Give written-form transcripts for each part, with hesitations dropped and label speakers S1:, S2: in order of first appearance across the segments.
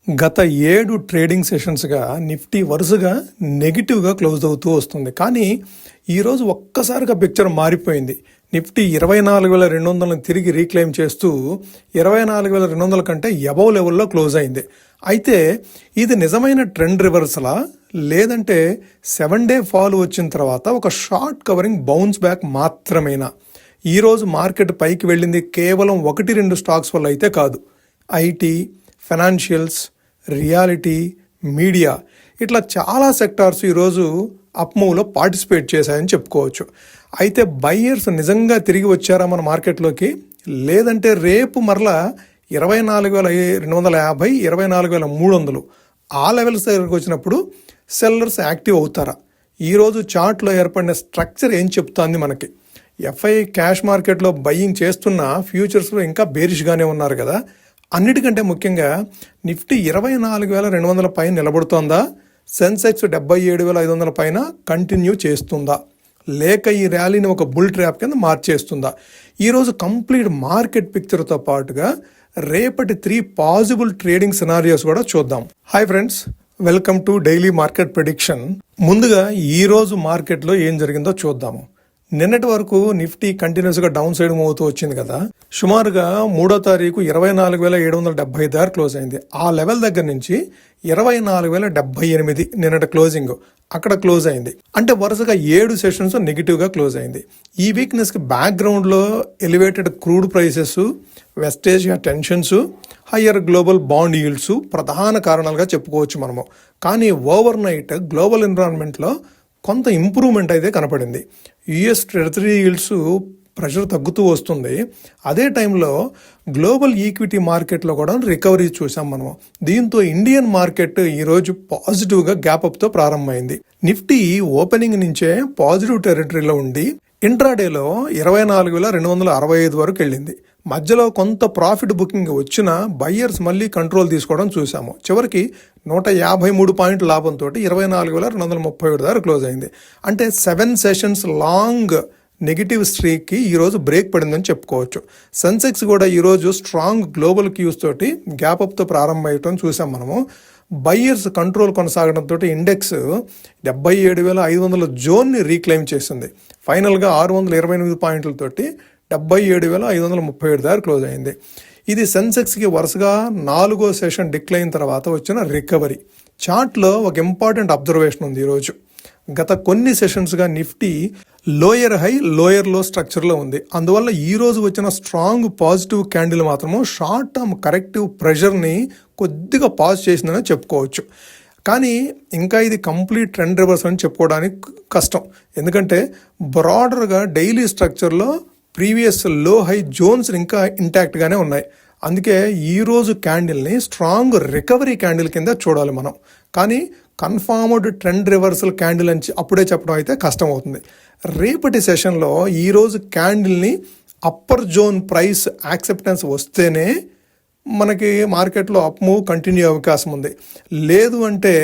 S1: గత 7 trading సెషన్స్గా Nifty వరుసగా నెగిటివ్గా క్లోజ్ అవుతూ వస్తుంది. కానీ ఈరోజు ఒక్కసారిగా పిక్చర్ మారిపోయింది. నిఫ్టీ 24,200ని తిరిగి రీక్లెయిమ్ చేస్తూ 24,200 కంటే అబవ్ లెవెల్లో క్లోజ్ అయింది. అయితే ఇది నిజమైన ట్రెండ్ రివర్సలా, లేదంటే 7-డే ఫాల్ వచ్చిన తర్వాత ఒక షార్ట్ కవరింగ్ బౌన్స్ బ్యాక్ మాత్రమేనా? ఈరోజు మార్కెట్ పైకి వెళ్ళింది కేవలం 1-2 స్టాక్స్ వల్ల అయితే కాదు. ఐటీ, ఫైనాన్షియల్స్, రియాలిటీ, మీడియా ఇట్లా చాలా సెక్టార్స్ ఈరోజు అప్మూవ్లో పార్టిసిపేట్ చేశాయని చెప్పుకోవచ్చు. అయితే బయ్యర్స్ నిజంగా తిరిగి వచ్చారా మన మార్కెట్లోకి, లేదంటే రేపు మరలా 24,250, 24,300 ఆ లెవెల్స్ దగ్గరకు వచ్చినప్పుడు సెల్లర్స్ యాక్టివ్ అవుతారా? ఈరోజు చార్ట్లో ఏర్పడిన స్ట్రక్చర్ ఏం చెప్తోంది మనకి? ఎఫ్ఐ క్యాష్ మార్కెట్లో బయ్యింగ్ చేస్తున్న ఫ్యూచర్స్లో ఇంకా బేరిష్గానే ఉన్నారు కదా. అన్నిటికంటే ముఖ్యంగా నిఫ్టీ 24,200 పైన నిలబడుతోందా, సెన్సెక్స్ 77,500 పైన కంటిన్యూ చేస్తుందా, లేక ఈ ర్యాలీని ఒక బుల్ ట్రాప్ కింద మార్చేస్తుందా? ఈరోజు కంప్లీట్ మార్కెట్ పిక్చర్తో పాటుగా రేపటి 3 పాజిబుల్ ట్రేడింగ్ సినారియోస్ కూడా చూద్దాం. Hi friends, welcome to daily market prediction. ముందుగా ఈరోజు మార్కెట్లో ఏం జరిగిందో చూద్దాము. నిన్నటి వరకు నిఫ్టీ కంటిన్యూస్గా డౌన్ సైడ్ మూవ్ అవుతూ వచ్చింది కదా. సుమారుగా 3వ తారీఖు 24,770 దాకా క్లోజ్ అయింది. ఆ లెవెల్ దగ్గర నుంచి 24,078 నిన్నటి క్లోజింగ్ అక్కడ క్లోజ్ అయింది. అంటే వరుసగా 7 సెషన్స్ నెగిటివ్గా క్లోజ్ అయింది. ఈ వీక్నెస్కి బ్యాక్గ్రౌండ్లో elevated crude prices, west Asia tensions, higher global bond yields ప్రధాన కారణాలుగా చెప్పుకోవచ్చు మనము. కానీ ఓవర్ నైట్ గ్లోబల్ ఎన్విరాన్మెంట్లో కొంత ఇంప్రూవ్మెంట్ అయితే కనపడింది. యుఎస్ ట్రెజరీ ఈల్డ్స్ ప్రెషర్ తగ్గుతూ వస్తుంది. అదే టైంలో గ్లోబల్ ఈక్విటీ మార్కెట్లో కూడా రికవరీ చూసాం మనము. దీంతో ఇండియన్ మార్కెట్ ఈరోజు పాజిటివ్గా గ్యాప్అప్తో ప్రారంభమైంది. నిఫ్టీ ఓపెనింగ్ నుంచే పాజిటివ్ టెరిటరీలో ఉండి ఇంట్రాడేలో 24,265 వరకు వెళ్ళింది. మధ్యలో కొంత ప్రాఫిట్ బుకింగ్ వచ్చిన బయ్యర్స్ మళ్ళీ కంట్రోల్ తీసుకోవడం చూసాము. చివరికి 153 పాయింట్ల లాభంతో 24,237 దాకా క్లోజ్ అయింది. అంటే 7 సెషన్స్ లాంగ్ నెగిటివ్ స్ట్రీక్కి ఈరోజు బ్రేక్ పడిందని చెప్పుకోవచ్చు. సెన్సెక్స్ కూడా ఈరోజు స్ట్రాంగ్ గ్లోబల్ క్యూస్ తోటి గ్యాప్అప్తో ప్రారంభమయ్యటం చూసాం మనము. బయ్యర్స్ కంట్రోల్ కొనసాగడంతో ఇండెక్స్ 77,500 జోన్ని రీక్లెయిమ్ చేసింది. ఫైనల్గా 628 పాయింట్లతోటి 77,537 దాకా క్లోజ్ అయింది. ఇది సెన్సెక్స్కి వరుసగా 4వ సెషన్ డిక్లైన్ తర్వాత వచ్చిన రికవరీ. చార్ట్లో ఒక ఇంపార్టెంట్ అబ్జర్వేషన్ ఉంది. ఈరోజు గత కొన్ని సెషన్స్గా నిఫ్టీ లోయర్ హై లోయర్ లో స్ట్రక్చర్లో ఉంది. అందువల్ల ఈరోజు వచ్చిన స్ట్రాంగ్ పాజిటివ్ క్యాండిల్ మాత్రము షార్ట్ టర్మ్ కరెక్టివ్ ప్రెషర్ని కొద్దిగా పాజ్ చేసిందని చెప్పుకోవచ్చు. కానీ ఇంకా ఇది కంప్లీట్ ట్రెండ్ రివర్స్ అని చెప్పుకోవడానికి కష్టం. ఎందుకంటే బ్రాడర్గా డైలీ స్ట్రక్చర్లో ప్రీవియస్ లో హై జోన్స్ ఇంకా ఇంటాక్ట్గానే ఉన్నాయి. అందుకే ఈరోజు క్యాండిల్ని స్ట్రాంగ్ రికవరీ క్యాండిల్ కింద చూడాలి మనం. కానీ కన్ఫర్మ్డ్ ట్రెండ్ రివర్సల్ క్యాండిల్ అని అప్పుడే చెప్పడం అయితే కష్టం అవుతుంది. రేపటి సెషన్లో ఈరోజు క్యాండిల్ని అప్పర్ జోన్ ప్రైస్ యాక్సెప్టెన్స్ వస్తేనే మనకి మార్కెట్లో అప్ మూవ్ కంటిన్యూ అవకాశం ఉంది. లేదు అంటే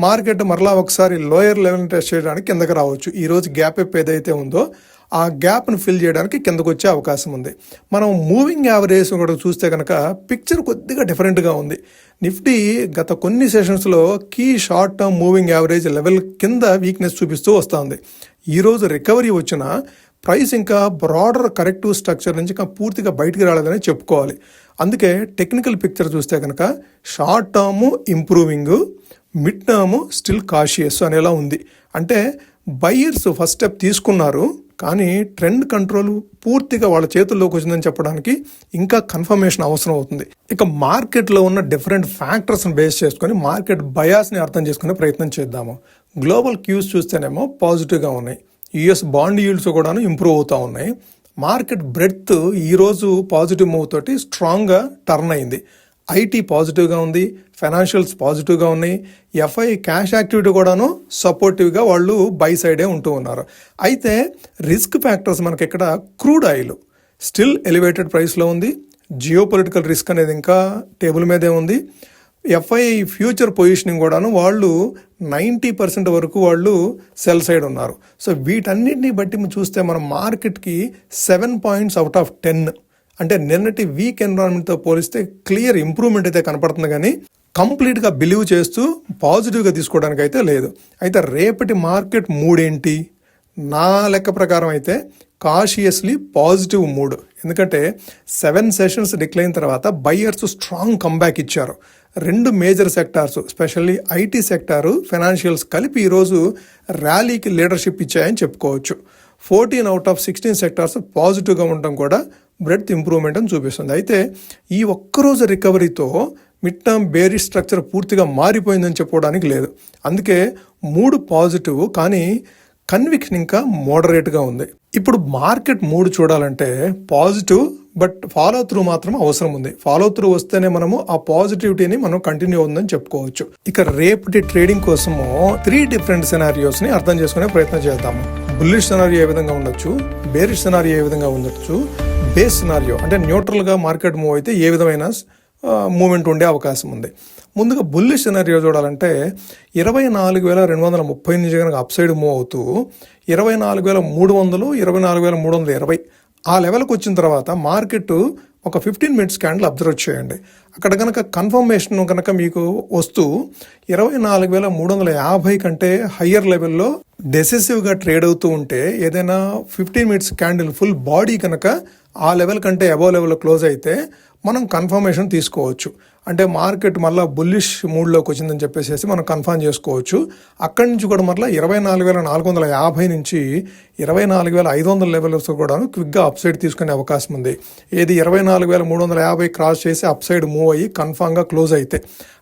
S1: మార్కెట్ మరలా ఒకసారి లోయర్ లెవెల్ టెస్ట్ చేయడానికి కిందకి రావచ్చు. ఈరోజు గ్యాప్ అప్ ఏదైతే ఉందో ఆ గ్యాప్ను ఫిల్ చేయడానికి కిందకు వచ్చే అవకాశం ఉంది. మనం మూవింగ్ యావరేజ్ కూడా చూస్తే కనుక పిక్చర్ కొద్దిగా డిఫరెంట్గా ఉంది. నిఫ్టీ గత కొన్ని సెషన్స్లో key short term moving average level కింద వీక్నెస్ చూపిస్తూ వస్తుంది. ఈరోజు రికవరీ వచ్చిన ప్రైస్ ఇంకా బ్రాడర్ కరెక్టివ్ స్ట్రక్చర్ నుంచి ఇంకా పూర్తిగా బయటికి రాలేదని చెప్పుకోవాలి. అందుకే టెక్నికల్ పిక్చర్ చూస్తే కనుక short term improving, mid term still cautious అనేలా ఉంది. అంటే బయ్యర్స్ ఫస్ట్ స్టెప్ తీసుకున్నారు, కానీ ట్రెండ్ కంట్రోల్ పూర్తిగా వాళ్ళ చేతుల్లోకి వచ్చిందని చెప్పడానికి ఇంకా కన్ఫర్మేషన్ అవసరం అవుతుంది. ఇక మార్కెట్లో ఉన్న డిఫరెంట్ ఫ్యాక్టర్స్ని బేస్ చేసుకొని మార్కెట్ బయాస్ని అర్థం చేసుకునే ప్రయత్నం చేద్దాము. గ్లోబల్ క్యూస్ చూస్తేనేమో పాజిటివ్గా ఉన్నాయి. యుఎస్ బాండ్ ఈల్డ్స్ కూడాను ఇంప్రూవ్ అవుతూ ఉన్నాయి. మార్కెట్ బ్రెడ్త్ ఈరోజు పాజిటివ్ మూవ్ తోటి స్ట్రాంగ్గా టర్న్ అయింది. ఐటీ పాజిటివ్గా ఉంది, ఫైనాన్షియల్స్ పాజిటివ్గా ఉన్నాయి. ఎఫ్ఐ క్యాష్ యాక్టివిటీ కూడాను సపోర్టివ్గా వాళ్ళు బై సైడే ఉంటూ ఉన్నారు. అయితే రిస్క్ ఫ్యాక్టర్స్ మనకి ఇక్కడ క్రూడ్ ఆయిల్ స్టిల్ ఎలివేటెడ్ ప్రైస్లో ఉంది. జియోపొలిటికల్ రిస్క్ అనేది ఇంకా టేబుల్ మీదే ఉంది. ఎఫ్ఐ ఫ్యూచర్ పొజిషనింగ్ కూడాను వాళ్ళు 90% వరకు వాళ్ళు సెల్ సైడ్ ఉన్నారు. సో వీటన్నిటిని బట్టి చూస్తే మన మార్కెట్కి 7 పాయింట్స్ అవుట్ ఆఫ్ 10 అంటే నిన్నటి వీక్ ఎన్విరాన్మెంట్తో పోలిస్తే క్లియర్ ఇంప్రూవ్మెంట్ అయితే కనపడుతుంది. కానీ కంప్లీట్గా బిలీవ్ చేస్తూ పాజిటివ్గా తీసుకోవడానికి అయితే లేదు. అయితే రేపటి మార్కెట్ మూడ్ ఏంటి? నా లెక్క ప్రకారం అయితే కాషియస్లీ పాజిటివ్ మూడ్. ఎందుకంటే 7 సెషన్స్ డిక్లైన్ తర్వాత బయ్యర్స్ స్ట్రాంగ్ కంబ్యాక్ ఇచ్చారు. 2 major sectors, specially IT sector, financials కలిపి ఈరోజు ర్యాలీకి లీడర్షిప్ ఇచ్చాయని చెప్పుకోవచ్చు. 14 out of 16 సెక్టార్స్ పాజిటివ్గా ఉండడం కూడా బ్రెడ్త్ ఇంప్రూవ్మెంట్ అని చూపిస్తుంది. అయితే ఈ ఒక్కరోజు రికవరీతో మిడ్ టర్మ్ బేరిష్ స్ట్రక్చర్ పూర్తిగా మారిపోయిందని చెప్పుకోవడానికి లేదు. అందుకే మూడు పాజిటివ్, కానీ కన్విక్షన్ ఇంకా మోడరేట్గా ఉంది. ఇప్పుడు మార్కెట్ మూడు చూడాలంటే పాజిటివ్, బట్ ఫాలో త్రూ మాత్రం అవసరం ఉంది. ఫాలో త్రూ వస్తేనే మనము ఆ పాజిటివిటీని మనం కంటిన్యూ అవుతుందని చెప్పుకోవచ్చు. ఇక రేపటి ట్రేడింగ్ కోసము 3 డిఫరెంట్ సినారియోస్ ని అర్థం చేసుకునే ప్రయత్నం చేద్దాము. బుల్లిష్ సినారియో ఏ విధంగా ఉండొచ్చు, బేరిష్ సినారియో ఏ విధంగా ఉండొచ్చు, బేస్ సినారియో అంటే న్యూట్రల్ గా మార్కెట్ మూవ్ అయితే ఏ విధమైన మూమెంట్ ఉండే అవకాశం ఉంది. ముందుగా బుల్లిష్ సినారియో చూడాలంటే 24,230 నుంచి కనుక అప్ సైడ్ మూవ్ అవుతూ 24,300, 24,320 ఆ లెవెల్కి వచ్చిన తర్వాత మార్కెట్ ఒక 15 మినిట్స్ క్యాండిల్ అబ్జర్వ్ చేయండి. అక్కడ కనుక కన్ఫర్మేషన్ కనుక మీకు వస్తూ 24,350 కంటే హయ్యర్ లెవెల్లో డెసిసివ్గా ట్రేడ్ అవుతూ ఉంటే, ఏదైనా 15 మినిట్స్ క్యాండిల్ ఫుల్ బాడీ కనుక ఆ లెవెల్ కంటే అబోవ్ లెవెల్లో క్లోజ్ అయితే మనం కన్ఫర్మేషన్ తీసుకోవచ్చు. అంటే మార్కెట్ మళ్ళీ బుల్లిష్ మూడ్లోకి వచ్చిందని చెప్పేసి మనం కన్ఫర్మ్ చేసుకోవచ్చు. అక్కడి నుంచి కూడా మళ్ళీ 24,450 నుంచి 24,500 లెవెల్స్ కూడా క్విక్గా అప్ సైడ్ తీసుకునే అవకాశం ఉంది. ఏది 24,350 క్రాస్ చేసి అప్ సైడ్ మూవ్ అయ్యి కన్ఫామ్గా క్లోజ్ అయితే.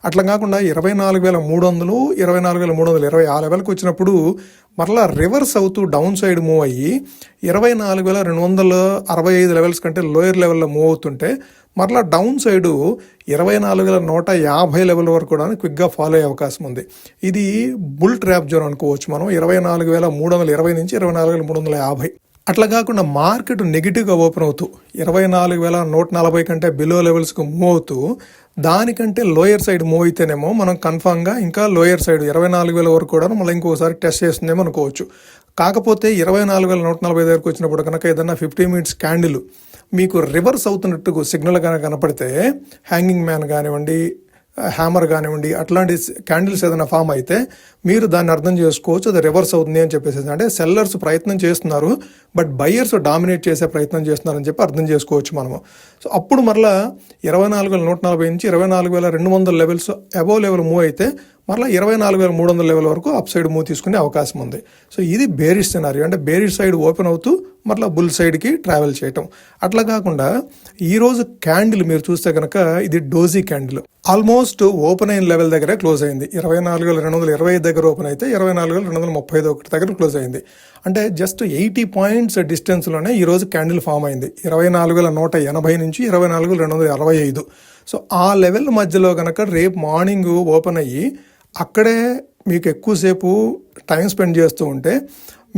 S1: అట్లా కాకుండా 24,300, 24,320 ఆ లెవెల్కి వచ్చినప్పుడు మరలా రివర్స్ అవుతూ డౌన్ సైడ్ మూవ్ అయ్యి 24,265 లెవెల్స్ కంటే లోయర్ లెవెల్లో మూవ్ అవుతుంటే మరలా డౌన్ సైడు 24,150 లెవెల్ వరకు కూడా క్విక్గా ఫాలో అయ్యే అవకాశం ఉంది. ఇది బుల్ ట్రాప్ జోన్ అనుకోవచ్చు మనం. 24,320 నుంచి 24,350. అట్లా కాకుండా మార్కెట్ నెగిటివ్గా ఓపెన్ అవుతూ 24,140 కంటే బిలో లెవెల్స్కి మూవ్ అవుతూ దానికంటే లోయర్ సైడ్ మూవ్ అయితేనేమో మనం కన్ఫామ్గా ఇంకా లోయర్ సైడ్ 24,000 వరకు కూడా మళ్ళీ ఇంకోసారి టెస్ట్ చేస్తుందేమో అనుకోవచ్చు. కాకపోతే 24,140 దగ్గరకు వచ్చినప్పుడు కనుక ఏదన్నా 15 మినిట్స్ క్యాండిల్ మీకు రివర్స్ అవుతున్నట్టు సిగ్నల్ కనుక కనపడితే, హ్యాంగింగ్ మ్యాన్ కానివ్వండి, హ్యామర్ కానివ్వండి, అట్లాంటి క్యాండిల్స్ ఏదైనా ఫామ్ అయితే మీరు దాన్ని అర్థం చేసుకోవచ్చు అది రివర్స్ అవుతుంది అని చెప్పేసి. అంటే సెల్లర్స్ ప్రయత్నం చేస్తున్నారు, బట్ బయ్యర్స్ డామినేట్ చేసే ప్రయత్నం చేస్తున్నారని చెప్పి అర్థం చేసుకోవచ్చు మనము. సో అప్పుడు మరలా 24,140 నుంచి 24,200 లెవెల్స్ అబోవ్ లెవెల్ మూవ్ అయితే మరలా 24,300 లెవెల్ వరకు అప్ సైడ్ మూవ్ తీసుకునే అవకాశం ఉంది. సో ఇది బేరిష్ సినారియో, అంటే బేరిష్ సైడ్ ఓపెన్ అవుతూ మరలా బుల్ సైడ్కి ట్రావెల్ చేయటం. అట్లా కాకుండా ఈరోజు క్యాండిల్ మీరు చూస్తే కనుక ఇది డోజీ క్యాండిల్. ఆల్మోస్ట్ ఓపెన్ అయిన లెవెల్ దగ్గరే క్లోజ్ అయింది. 24,220 దగ్గర ఓపెన్ అయితే 24,235 దగ్గర క్లోజ్ అయింది. అంటే జస్ట్ 80 పాయింట్స్ డిస్టెన్స్లోనే ఈరోజు క్యాండిల్ ఫామ్ అయింది. 24,180 నుంచి 24,265. సో ఆ లెవెల్ మధ్యలో కనుక రేపు మార్నింగ్ ఓపెన్ అయ్యి అక్కడే మీకు ఎక్కువసేపు టైం స్పెండ్ చేస్తూ ఉంటే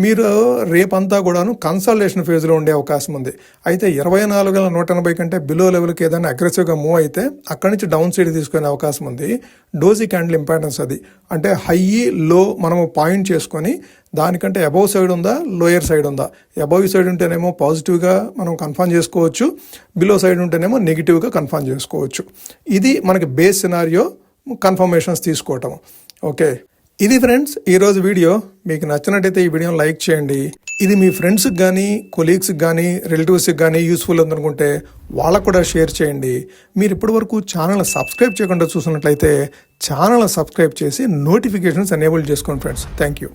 S1: మీరు రేపంతా కూడాను కన్సల్టేషన్ ఫేజ్లో ఉండే అవకాశం ఉంది. అయితే 24,180 కంటే బిలో లెవెల్కి ఏదైనా అగ్రెసివ్గా మూవ్ అయితే అక్కడి నుంచి డౌన్ సైడ్ తీసుకునే అవకాశం ఉంది. డోజీ క్యాండిల్ ఇంపార్టెన్స్ అది. అంటే హై లో మనము పాయింట్ చేసుకొని దానికంటే అబౌవ్ సైడ్ ఉందా, లోయర్ సైడ్ ఉందా. అబౌవ్ సైడ్ ఉంటేనేమో పాజిటివ్గా మనం కన్ఫర్మ్ చేసుకోవచ్చు, బిలో సైడ్ ఉంటేనేమో నెగిటివ్గా కన్ఫర్మ్ చేసుకోవచ్చు. ఇది మనకి బేస్ సినారియో కన్ఫర్మేషన్స్ తీసుకోవటం. ఓకే, ఇది ఫ్రెండ్స్ ఈరోజు వీడియో. మీకు నచ్చినట్టయితే ఈ వీడియోని లైక్ చేయండి. ఇది మీ ఫ్రెండ్స్కి కానీ, కొలీగ్స్కి కానీ, రిలేటివ్స్కి కానీ యూస్ఫుల్ ఉందనుకుంటే వాళ్ళకు కూడా షేర్ చేయండి. మీరు ఇప్పటి వరకు ఛానల్ సబ్స్క్రైబ్ చేయకుండా చూసినట్లయితే ఛానల్ సబ్స్క్రైబ్ చేసి నోటిఫికేషన్స్ ఎనేబుల్ చేసుకోండి ఫ్రెండ్స్. Thank you.